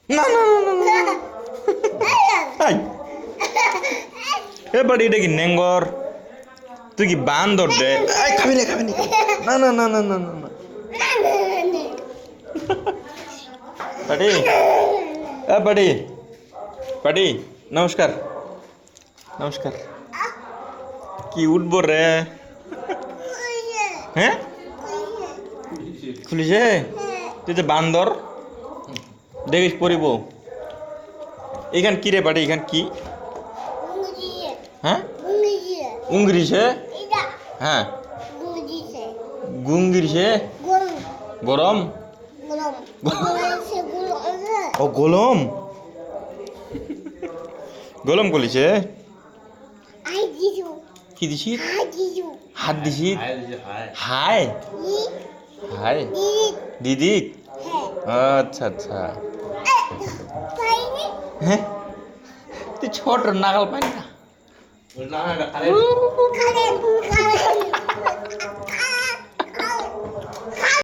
না না না না না। আই, এ বাড়ি এটা কি নেঙ্গর? তুই কি বান্দর রে? আই খাবি না খাবি না না না না না না না না পাটি এ পাটি পাটি নমস্কার নমস্কার কি উঠবো রে হ্যাঁ খুলিছে তুই তো বান্দর দেখিস পরিব এখান কি রে পাটি এখান কি হ্যাঁ উংরিছে হ্যাঁ গুঙ্গিরছে গরম ও গোলম গোলম কলিছে কি দিছি হাত দিছি হাই হাই দিদি আচ্ছা আচ্ছা হ্যাঁ তুই ছোট নাগাল পাই না